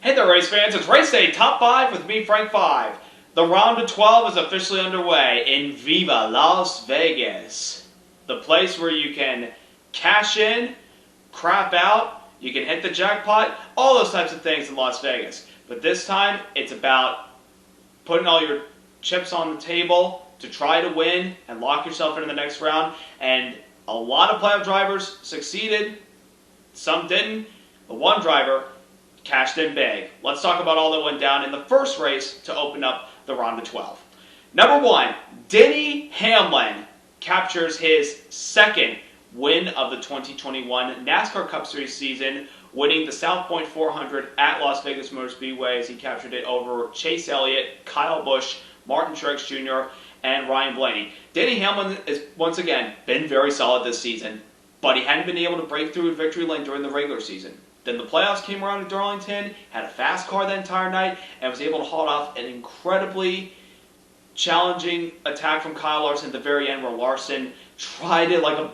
Hey there, race fans. It's Race Day Top 5 with me, Frank 5. The round of 12 is officially underway in Viva Las Vegas. The place where you can cash in, crap out, you can hit the jackpot, all those types of things in Las Vegas. But this time, it's about putting all your chips on the table to try to win and lock yourself into the next round. And a lot of playoff drivers succeeded. Some didn't. But one driver cashed in big. Let's talk about all that went down in the first race to open up the round of 12. Number 1, Denny Hamlin captures his second win of the 2021 NASCAR Cup Series season, winning the South Point 400 at Las Vegas Motor Speedway as he captured it over Chase Elliott, Kyle Busch, Martin Truex Jr., and Ryan Blaney. Denny Hamlin has once again been very solid this season, but he hadn't been able to break through in victory lane during the regular season. Then the playoffs came around at Darlington, had a fast car the entire night, and was able to hold off an incredibly challenging attack from Kyle Larson at the very end, where Larson tried to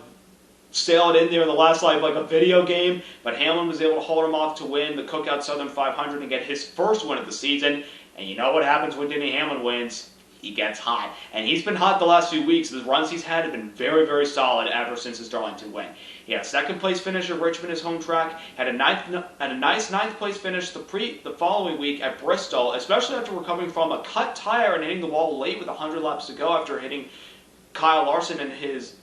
sail it in there in the last lap like a video game, but Hamlin was able to hold him off to win the Cookout Southern 500 and get his first win of the season. And you know what happens when Denny Hamlin wins? He gets hot. And he's been hot the last few weeks. The runs he's had have been very, very solid ever since his Darlington win. He had a second place finish at Richmond, his home track. Had a nice ninth place finish the following week at Bristol, especially after recovering from a cut tire and hitting the wall late with 100 laps to go after hitting Kyle Larson in his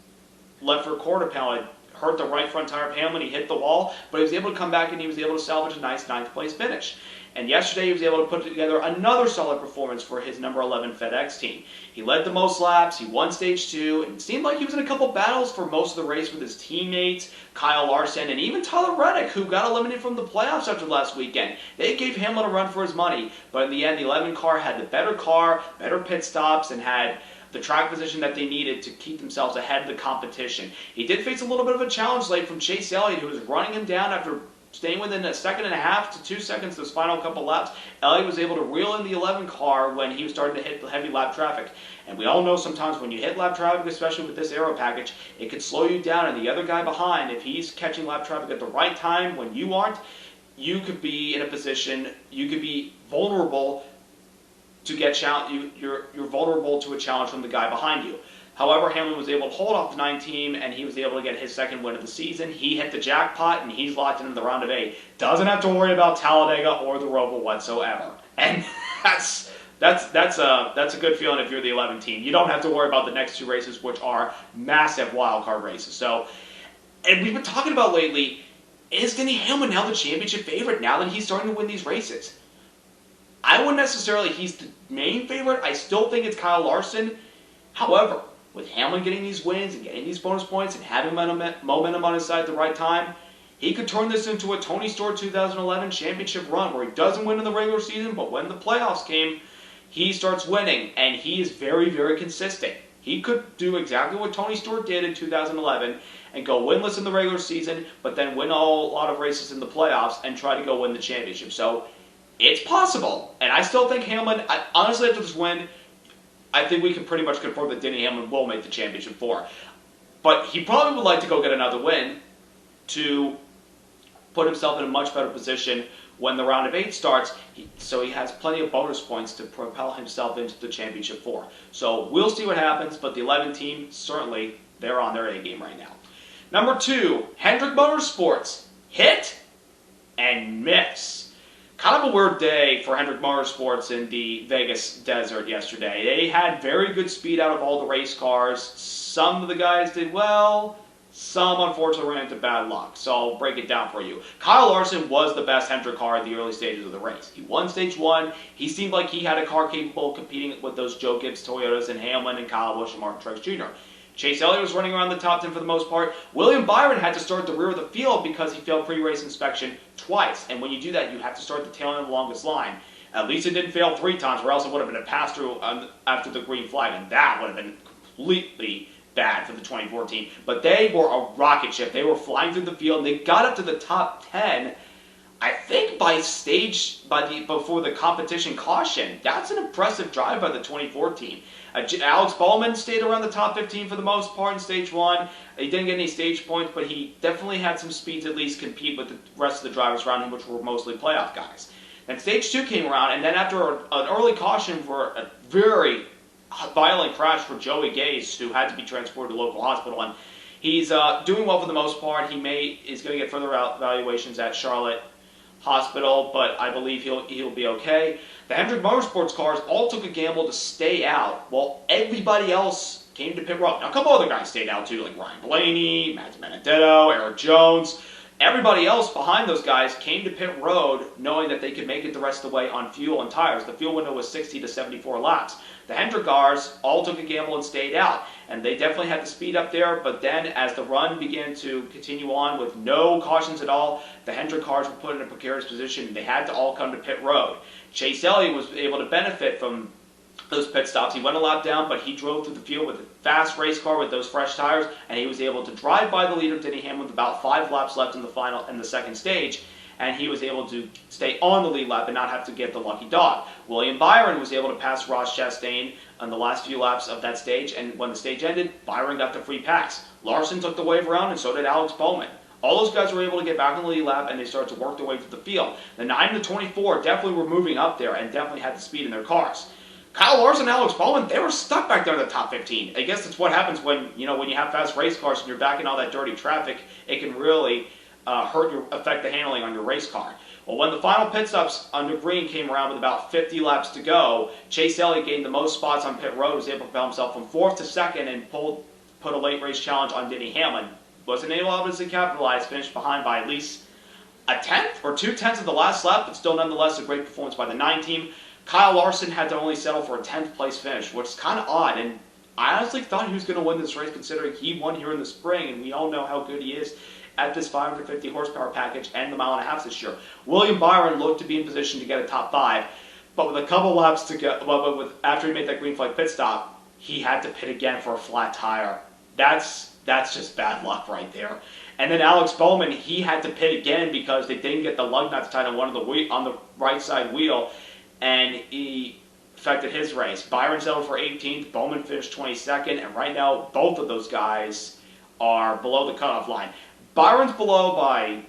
left rear quarter panel. It hurt the right front tire of Hamlin. He hit the wall, but he was able to come back and he was able to salvage a nice ninth place finish. And yesterday he was able to put together another solid performance for his number 11 FedEx team. He led the most laps, he won stage 2, and it seemed like he was in a couple battles for most of the race with his teammates, Kyle Larson, and even Tyler Reddick, who got eliminated from the playoffs after last weekend. They gave Hamlin a run for his money, but in the end the 11 car had the better car, better pit stops, and had the track position that they needed to keep themselves ahead of the competition. He did face a little bit of a challenge late from Chase Elliott, who was running him down after staying within a second and a half to 2 seconds those final couple laps. Elliott was able to reel in the 11 car when he was starting to hit the heavy lap traffic. And we all know sometimes when you hit lap traffic, especially with this aero package, it could slow you down. And the other guy behind, if he's catching lap traffic at the right time when you aren't, you could be in a position, you could be vulnerable to get you're vulnerable to a challenge from the guy behind you. However, Hamlin was able to hold off the 9 team, and he was able to get his second win of the season. He hit the jackpot, and he's locked into the round of 8. Doesn't have to worry about Talladega or the Roval whatsoever. And that's a good feeling if you're the 11 team. You don't have to worry about the next 2 races, which are massive wild card races. So, and we've been talking about lately, is Denny Hamlin now the championship favorite now that he's starting to win these races? I wouldn't necessarily, he's the main favorite. I still think it's Kyle Larson. However, with Hamlin getting these wins and getting these bonus points and having momentum on his side at the right time, he could turn this into a Tony Stewart 2011 championship run where he doesn't win in the regular season, but when the playoffs came, he starts winning, and he is very, very consistent. He could do exactly what Tony Stewart did in 2011 and go winless in the regular season, but then win a lot of races in the playoffs and try to go win the championship. So it's possible, and I still think Hamlin, honestly, after this win, I think we can pretty much confirm that Denny Hamlin will make the championship 4. But he probably would like to go get another win to put himself in a much better position when the round of 8 starts, so he has plenty of bonus points to propel himself into the championship 4. So we'll see what happens, but the 11 team, certainly, they're on their A game right now. Number 2, Hendrick Motorsports. Hit and miss. Kind of a weird day for Hendrick Motorsports in the Vegas desert yesterday. They had very good speed out of all the race cars. Some of the guys did well. Some, unfortunately, ran into bad luck. So I'll break it down for you. Kyle Larson was the best Hendrick car in the early stages of the race. He won stage 1. He seemed like he had a car capable of competing with those Joe Gibbs Toyotas and Hamlin and Kyle Busch and Martin Truex Jr. Chase Elliott was running around the top 10 for the most part. William Byron had to start at the rear of the field because he failed pre-race inspection twice. And when you do that, you have to start the tail end of the longest line. At least it didn't fail 3 times, or else it would have been a pass-through after the green flag, and that would have been completely bad for the 2014. But they were a rocket ship. They were flying through the field, and they got up to the top 10, I think before the competition caution. That's an impressive drive by the 2014. Alex Bowman stayed around the top 15 for the most part in stage 1. He didn't get any stage points, but he definitely had some speed to at least compete with the rest of the drivers around him, which were mostly playoff guys. Then stage 2 came around, and then after an early caution for a very violent crash for Joey Gase, who had to be transported to a local hospital, and he's doing well for the most part. Is going to get further evaluations at Charlotte Hospital, but I believe he'll be okay. The Hendrick Motorsports cars all took a gamble to stay out, while everybody else came to pit road. Now, a couple other guys stayed out too, like Ryan Blaney, Matt Benedetto, Eric Jones. Everybody else behind those guys came to pit road knowing that they could make it the rest of the way on fuel and tires. The fuel window was 60 to 74 laps. The Hendrick cars all took a gamble and stayed out, and they definitely had the speed up there, but then as the run began to continue on with no cautions at all, the Hendrick cars were put in a precarious position. They had to all come to pit road. Chase Elliott was able to benefit from those pit stops. He went a lap down, but he drove through the field with a fast race car with those fresh tires, and he was able to drive by the leader, Denny Hamlin, with about 5 laps left in the second stage, and he was able to stay on the lead lap and not have to get the lucky dog. William Byron was able to pass Ross Chastain on the last few laps of that stage, and when the stage ended, Byron got the free pass. Larson took the wave around, and so did Alex Bowman. All those guys were able to get back on the lead lap, and they started to work their way through the field. The 9 to 24 definitely were moving up there and definitely had the speed in their cars. Kyle Larson and Alex Bowman, they were stuck back there in the top 15. I guess that's what happens when you have fast race cars and you're back in all that dirty traffic. It can really affect the handling on your race car. Well, when the final pit stops under green came around with about 50 laps to go, Chase Elliott gained the most spots on pit road, was able to propel himself from 4th to 2nd, and put a late race challenge on Denny Hamlin. Wasn't able, obviously, to capitalize, finished behind by at least a tenth or 2/10 of the last lap, but still nonetheless a great performance by the 9 team. Kyle Larson had to only settle for a 10th place finish, which is kind of odd, and I honestly thought he was going to win this race considering he won here in the spring, and we all know how good he is at this 550 horsepower package and the mile and a half this year. William Byron looked to be in position to get a top 5, but with a couple laps to go, after he made that green flag pit stop, he had to pit again for a flat tire. That's just bad luck right there. And then Alex Bowman, he had to pit again because they didn't get the lug nuts tight on on the right side wheel, and he affected his race. Byron settled for 18th, Bowman finished 22nd, and right now both of those guys are below the cutoff line. Byron's below by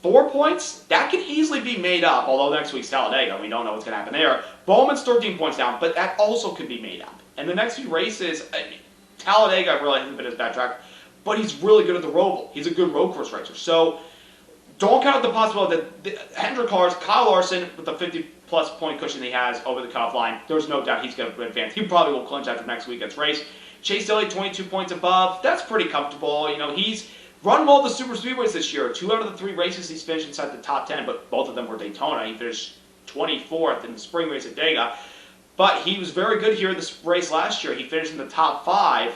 4 points. That can easily be made up, although next week's Talladega, we don't know what's going to happen there. Bowman's 13 points down, but that also could be made up. And the next few races, Talladega really hasn't been his bad track, but he's really good at the Roval. He's a good road course racer. So don't count the possibility that the Hendrick cars, Kyle Larson, with the 50-plus point cushion he has over the cutoff line, there's no doubt he's going to advance. He probably will clinch after next weekend's race. Chase Elliott, 22 points above. That's pretty comfortable. He's run well the super speedways this year. 2 out of the 3 races he's finished inside the top 10, but both of them were Daytona. He finished 24th in the spring race at Dega. But he was very good here in this race last year. He finished in the top 5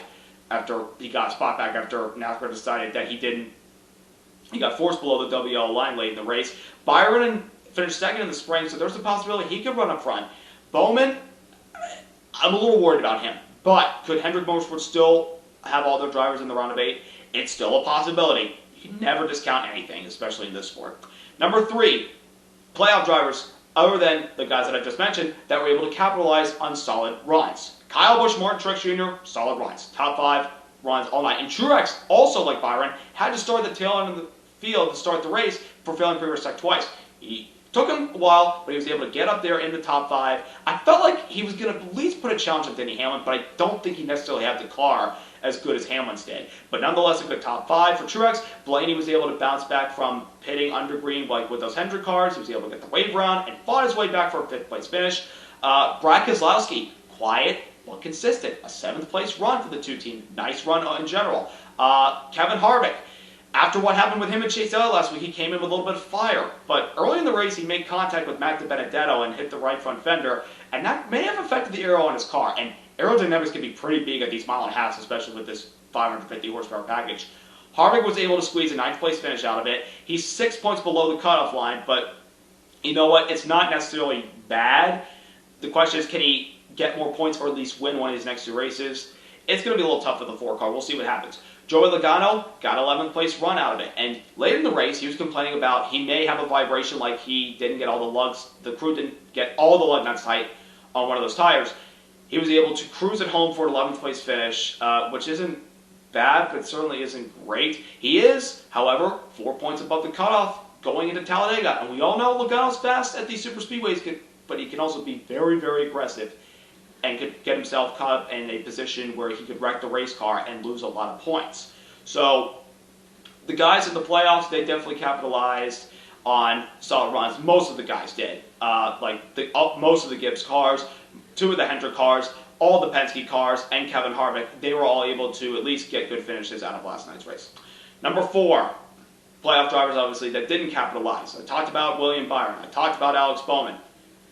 after he got a spot back after NASCAR decided that he got forced below the WL line late in the race. Byron finished 2nd in the spring, so there's a possibility he could run up front. Bowman, I'm a little worried about him. But could Hendrick Motorsports still have all their drivers in the round of 8? It's still a possibility. You can never discount anything, especially in this sport. Number 3, playoff drivers, other than the guys that I just mentioned, that were able to capitalize on solid runs. Kyle Busch, Martin Truex Jr., solid runs. Top 5 runs all night. And Truex, also like Byron, had to start the tail end of the field to start the race for failing pre-respect twice. He took him a while, but he was able to get up there in the top 5. I felt like he was going to at least put a challenge on Denny Hamlin, but I don't think he necessarily had the car as good as Hamlin's did. But nonetheless, a good top 5 for Truex. Blaney was able to bounce back from pitting under green like with those Hendrick cars. He was able to get the wave around and fought his way back for a 5th place finish. Brad Keselowski, quiet but consistent. A 7th place run for the 2 teams. Nice run in general. Kevin Harvick, after what happened with him and Chase Elliott last week, he came in with a little bit of fire. But early in the race, he made contact with Matt Benedetto and hit the right front fender, and that may have affected the aero on his car. And aerodynamics can be pretty big at these mile and a halves, especially with this 550 horsepower package. Harvick was able to squeeze a 9th place finish out of it. He's 6 points below the cutoff line, but you know what? It's not necessarily bad. The question is, can he get more points or at least win one of his next 2 races? It's going to be a little tough for the 4 car. We'll see what happens. Joey Logano got 11th place run out of it. And later in the race, he was complaining about he may have a vibration like he didn't get all the lugs. The crew didn't get all the lug nuts tight on one of those tires. He was able to cruise it home for an 11th place finish, which isn't bad, but certainly isn't great. He is, however, 4 points above the cutoff going into Talladega. And we all know Logano's fast at these super speedways, but he can also be very, very aggressive and could get himself caught up in a position where he could wreck the race car and lose a lot of points. So the guys in the playoffs, they definitely capitalized on solid runs. Most of the guys did. Most of the Gibbs cars, 2 of the Hendrick cars, all the Penske cars, and Kevin Harvick, they were all able to at least get good finishes out of last night's race. Number 4, playoff drivers, obviously, that didn't capitalize. I talked about William Byron. I talked about Alex Bowman.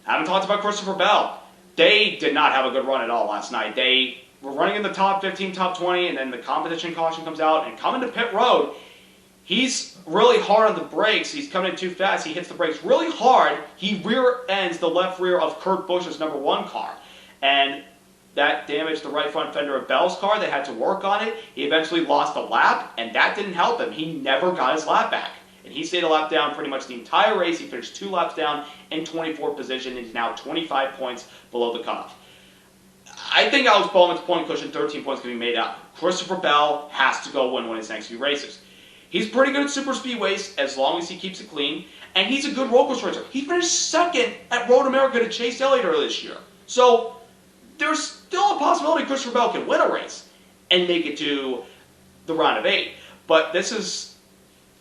I haven't talked about Christopher Bell. They did not have a good run at all last night. They were running in the top 15, top 20, and then the competition caution comes out, and coming to pit road, he's really hard on the brakes. He's coming in too fast. He hits the brakes really hard. He rear ends the left rear of Kurt Busch's number 1 car. And that damaged the right front fender of Bell's car. They had to work on it. He eventually lost a lap, and that didn't help him. He never got his lap back. And he stayed a lap down pretty much the entire race. He finished 2 laps down in 24th position, and he's now 25 points below the cutoff. I think Alex Bowman's point cushion, 13 points, can be made up. Christopher Bell has to go win his next few races. He's pretty good at super speedways as long as he keeps it clean, and he's a good road course racer. He finished 2nd at Road America to Chase Elliott earlier this year. So there's still a possibility Christopher Bell can win a race and make it to the round of 8. But this is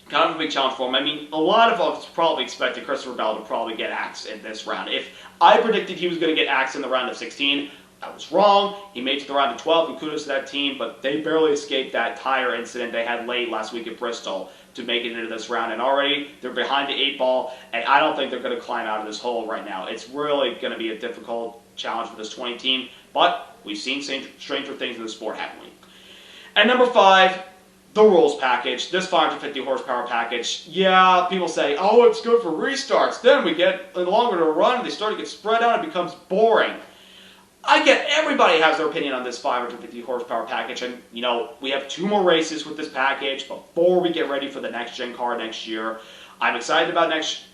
kind of a big challenge for him. I mean, a lot of us probably expected Christopher Bell to probably get axed in this round. If I predicted he was going to get axed in the round of 16, I was wrong. He made it to the round of 12, and kudos to that team, but they barely escaped that tire incident they had late last week at Bristol to make it into this round. And already they're behind the 8 ball, and I don't think they're going to climb out of this hole right now. It's really going to be a difficult challenge for this 20 team, but we've seen stranger things in the sport, haven't we? And number 5, the rules package. This 550 horsepower package. Yeah, people say, oh, it's good for restarts. Then we get longer to run, they start to get spread out, it becomes boring. I get everybody has their opinion on this 550 horsepower package, and you know, we have 2 more races with this package before we get ready for the next gen car next year. I'm excited about next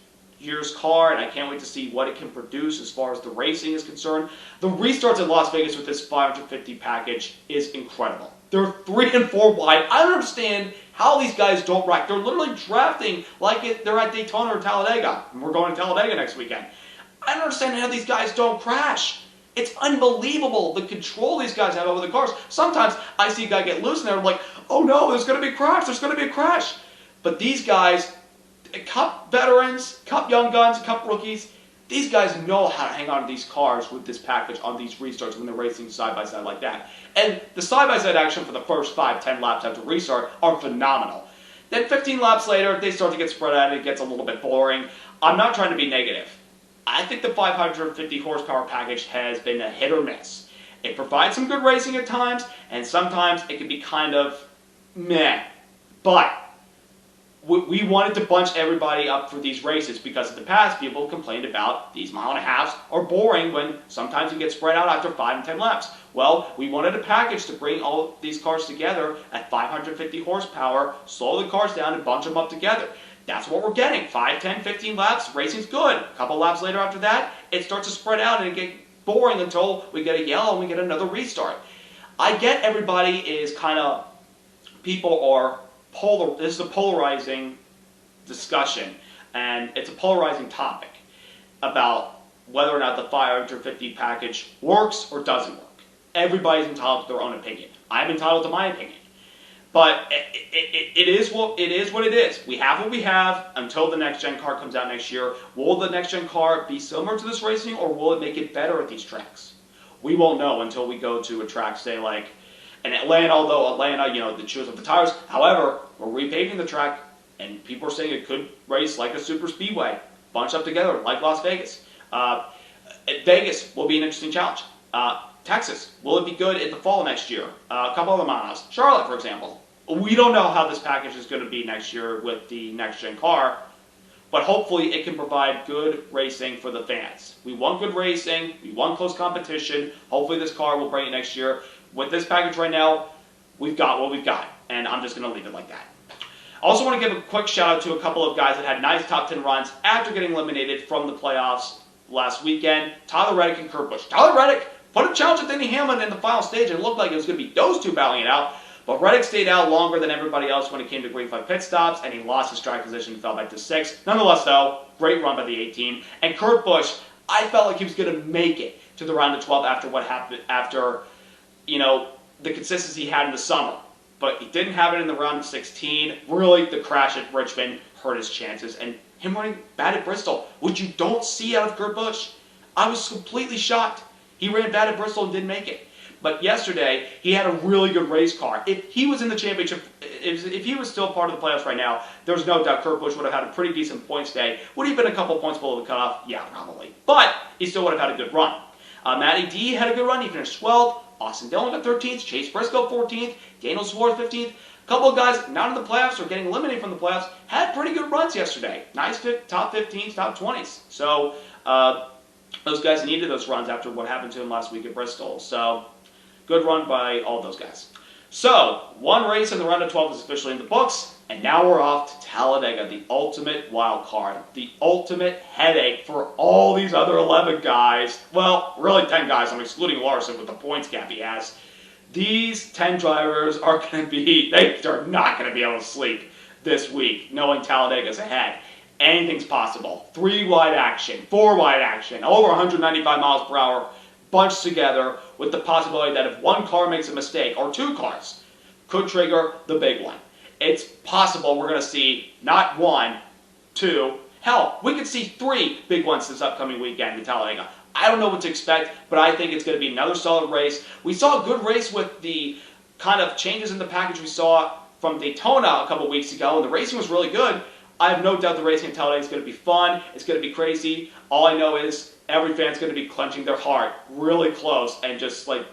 year's car, and I can't wait to see what it can produce as far as the racing is concerned. The restarts in Las Vegas with this 550 package is incredible. They're 3 and 4 wide. I don't understand how these guys don't wreck. They're literally drafting like they're at Daytona or Talladega, and we're going to Talladega next weekend. I don't understand how these guys don't crash. It's unbelievable the control these guys have over the cars. Sometimes I see a guy get loose in there, I'm like, oh no, there's going to be a crash, there's going to be a crash. But these guys, Cup veterans, Cup young guns, Cup rookies, these guys know how to hang on to these cars with this package on these restarts when they're racing side by side like that. And the side by side action for the first 5-10 laps after restart are phenomenal. Then 15 laps later, they start to get spread out and it gets a little bit boring. I'm not trying to be negative. I think the 550 horsepower package has been a hit or miss. It provides some good racing at times, and sometimes it can be kind of meh. But we wanted to bunch everybody up for these races because in the past people complained about these 1.5 miles are boring when sometimes you get spread out after 5 and 10 laps. Well, we wanted a package to bring all these cars together at 550 horsepower, slow the cars down and bunch them up together. That's what we're getting. 5, 10, 15 laps, racing's good. A couple laps later after that, it starts to spread out and it gets boring until we get a yellow and we get another restart. I get everybody is kind of, people are this is a polarizing discussion, and it's a polarizing topic about whether or not the 550 package works or doesn't work. Everybody's entitled to their own opinion. I'm entitled to my opinion. But it is what it is. We have what we have until the next gen car comes out next year. Will the next gen car be similar to this racing, or will it make it better at these tracks? We won't know until we go to a track, say like in Atlanta, although Atlanta, you know, the chews up the tires. However, we're repaving the track, and people are saying it could race like a super speedway, bunch up together like Las Vegas. Vegas will be an interesting challenge. Texas, will it be good in the fall next year? A couple other miles. Charlotte, for example. We don't know how this package is going to be next year with the next-gen car, but hopefully it can provide good racing for the fans. We want good racing. We want close competition. Hopefully this car will bring it next year. With this package right now, we've got what we've got, and I'm just going to leave it like that. I also want to give a quick shout-out to a couple of guys that had nice top 10 runs after getting eliminated from the playoffs last weekend. Tyler Reddick and Kurt Busch. Tyler Reddick put a challenge at Denny Hamlin in the final stage, and it looked like it was going to be those two battling it out. But Reddick stayed out longer than everybody else when it came to green flag pit stops, and he lost his track position and fell back to 6th. Nonetheless, though, great run by the 18. And Kurt Busch, I felt like he was going to make it to the round of 12 after what happened, after, the consistency he had in the summer. But he didn't have it in the round of 16. Really, the crash at Richmond hurt his chances. And him running bad at Bristol, which you don't see out of Kurt Busch. I was completely shocked. He ran bad at Bristol and didn't make it. But yesterday, he had a really good race car. If he was in the championship, if he was still part of the playoffs right now, there's no doubt Kurt Busch would have had a pretty decent points day. Would he have been a couple points below the cutoff? Yeah, probably. But he still would have had a good run. Matty D had a good run. He finished 12th. Austin Dillon got 13th. Chase Briscoe 14th. Daniel Suarez 15th. A couple of guys not in the playoffs or getting eliminated from the playoffs had pretty good runs yesterday. Nice top 15s, top 20s. So those guys needed those runs after what happened to him last week at Bristol. So good run by all those guys. So one race in the round of 12 is officially in the books. And now we're off to Talladega, the ultimate wild card, the ultimate headache for all these other 11 guys. Well, really 10 guys. I'm excluding Larson with the points gap he has. These 10 drivers are going to be, they're not going to be able to sleep this week, knowing Talladega's ahead. Anything's possible. 3-wide action, 4-wide action, over 195 miles per hour, bunched together with the possibility that if one car makes a mistake, or 2 cars, could trigger the big one. It's possible we're going to see not 1, 2, hell, we could see 3 big ones this upcoming weekend in Talladega. I don't know what to expect, but I think it's going to be another solid race. We saw a good race with the kind of changes in the package we saw from Daytona a couple weeks ago, and the racing was really good. I have no doubt the racing in Talladega is going to be fun. It's going to be crazy. All I know is every fan's going to be clenching their heart really close and just like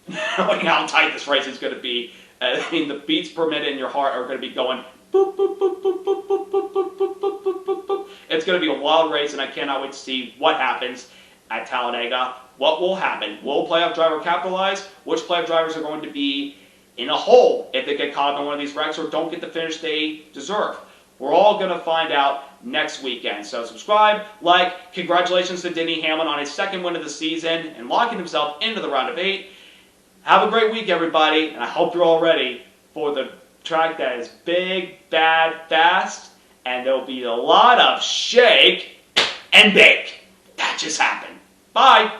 knowing how tight this race is going to be. I mean, the beats per minute in your heart are going to be going boop, boop, boop, boop, boop, boop, boop, boop, boop, boop, boop, boop, boop. It's going to be a wild race, and I cannot wait to see what happens at Talladega. What will happen? Will playoff driver capitalize? Which playoff drivers are going to be in a hole if they get caught up in one of these wrecks or don't get the finish they deserve? We're all going to find out next weekend. So subscribe, like. Congratulations to Denny Hamlin on his 2nd win of the season and locking himself into the round of 8. Have a great week, everybody, and I hope you're all ready for the track that is big, bad, fast, and there'll be a lot of shake and bake. That just happened. Bye.